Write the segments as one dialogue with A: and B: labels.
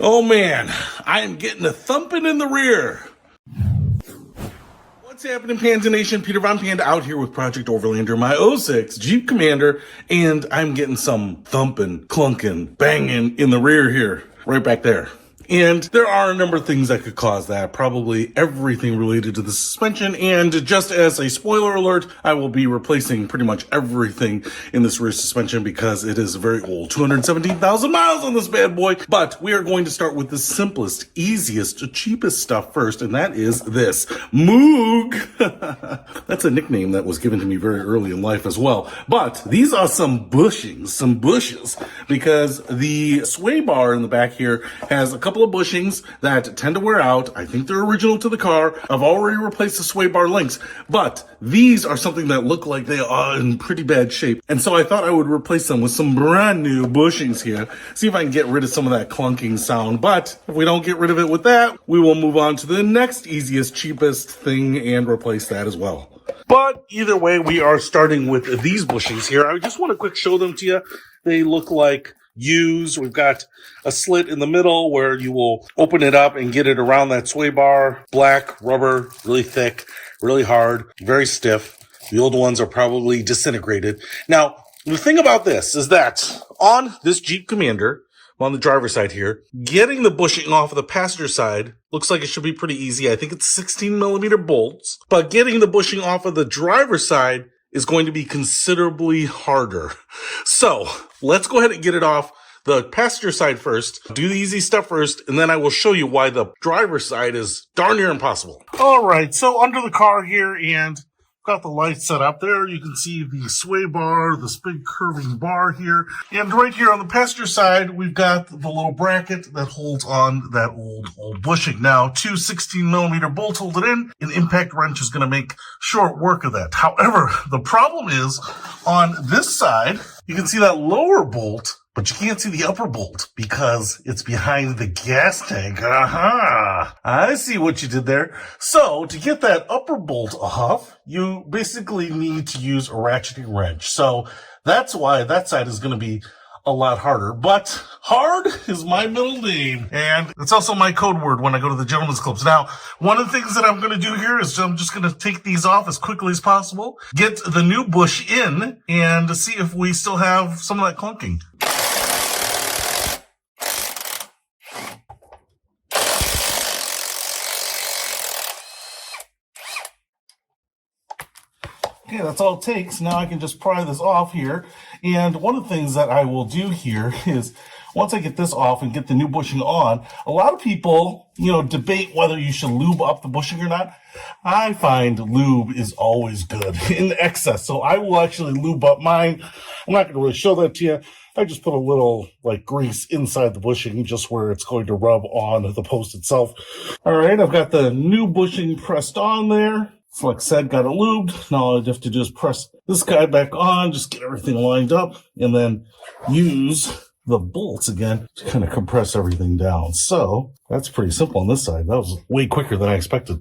A: Oh man, I am getting a thumping in the rear. What's happening, Panda Nation? Peter Von Panda out here with Project Overlander, my '06 Jeep Commander, and I'm getting some thumping, clunking, banging in the rear here, right back there. And there are a number of things that could cause that, probably everything related to the suspension. And just as a spoiler alert, I will be replacing pretty much everything in this rear suspension because it is very old. 217,000 miles on this bad boy. But we are going to start with the simplest, easiest, cheapest stuff first, and that is this. Moog! That's a nickname that was given to me very early in life as well. But these are some bushings, some bushes, because the sway bar in the back here has a couple of bushings that tend to wear out. I think they're original to the car. I've already replaced the sway bar links, but these are something that look like they are in pretty bad shape. And so I thought I would replace them with some brand new bushings here. See if I can get rid of some of that clunking sound. But if we don't get rid of it with that, we will move on to the next easiest, cheapest thing and replace that as well. But either way, we are starting with these bushings here. I just want to quick show them to you. They look like U's. We've got a slit in the middle where you will open it up and get it around that sway bar. Black rubber, really thick, really hard, very stiff. The old ones are probably disintegrated. Now, the thing about this is that on this Jeep Commander, on the driver's side here, getting the bushing off of the passenger side looks like it should be pretty easy. I think it's 16 millimeter bolts, but getting the bushing off of the driver's side is going to be considerably harder. So let's go ahead and get it off the passenger side first, do the easy stuff first, and then I will show you why the driver's side is darn near impossible. All right, so under the car here, and got the lights set up there. You can see the sway bar, this big curving bar here. And right here on the passenger side, we've got the little bracket that holds on that old bushing. Now, two 16 millimeter bolts hold it in. An impact wrench is going to make short work of that. However, the problem is on this side, you can see that lower bolt, but you can't see the upper bolt because it's behind the gas tank. Aha! I see what you did there. So to get that upper bolt off, you basically need to use a ratcheting wrench. So that's why that side is going to be a lot harder. But hard is my middle name. And it's also my code word when I go to the gentleman's clubs. Now, one of the things that I'm going to do here is I'm just going to take these off as quickly as possible, get the new bush in, and see if we still have some of that clunking. Okay, that's all it takes. Now I can just pry this off here. And one of the things that I will do here is once I get this off and get the new bushing on, a lot of people, debate whether you should lube up the bushing or not. I find lube is always good in excess. So I will actually lube up mine. I'm not going to really show that to you. I just put a little grease inside the bushing just where it's going to rub on the post itself. All right, I've got the new bushing pressed on there. So like I said, got it lubed. Now all I have to do is press this guy back on, just get everything lined up, and then use the bolts again to kind of compress everything down. So that's pretty simple on this side. That was way quicker than I expected.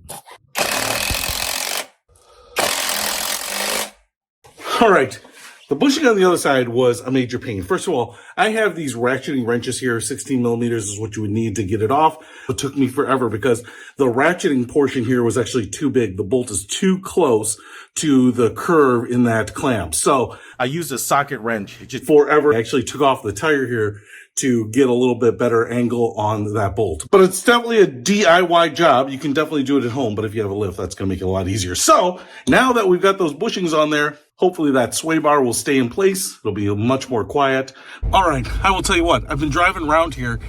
A: All right. The bushing on the other side was a major pain. First of all, I have these ratcheting wrenches here. 16 millimeters is what you would need to get it off. It took me forever because the ratcheting portion here was actually too big. The bolt is too close to the curve in that clamp. So I used a socket wrench. It just forever. I actually took off the tire here to get a little bit better angle on that bolt. But it's definitely a DIY job. You can definitely do it at home, but if you have a lift, that's going to make it a lot easier. So now that we've got those bushings on there, hopefully that sway bar will stay in place. It'll be much more quiet. All right, I will tell you what, I've been driving around here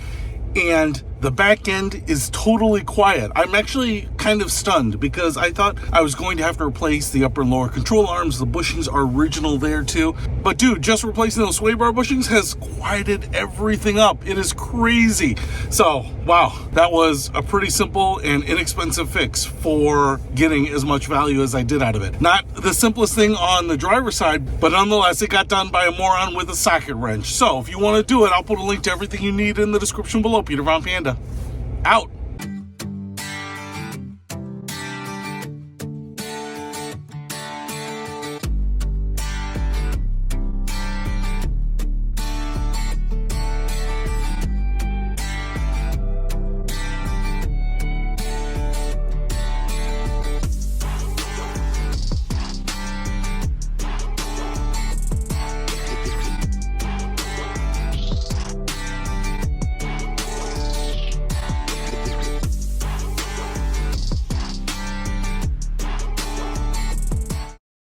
A: and the back end is totally quiet. I'm actually kind of stunned because I thought I was going to have to replace the upper and lower control arms. The bushings are original there too. But dude, just replacing those sway bar bushings has quieted everything up. It is crazy. So, wow, that was a pretty simple and inexpensive fix for getting as much value as I did out of it. Not the simplest thing on the driver's side, but nonetheless, it got done by a moron with a socket wrench. So if you want to do it, I'll put a link to everything you need in the description below. Peter Von Panda, out.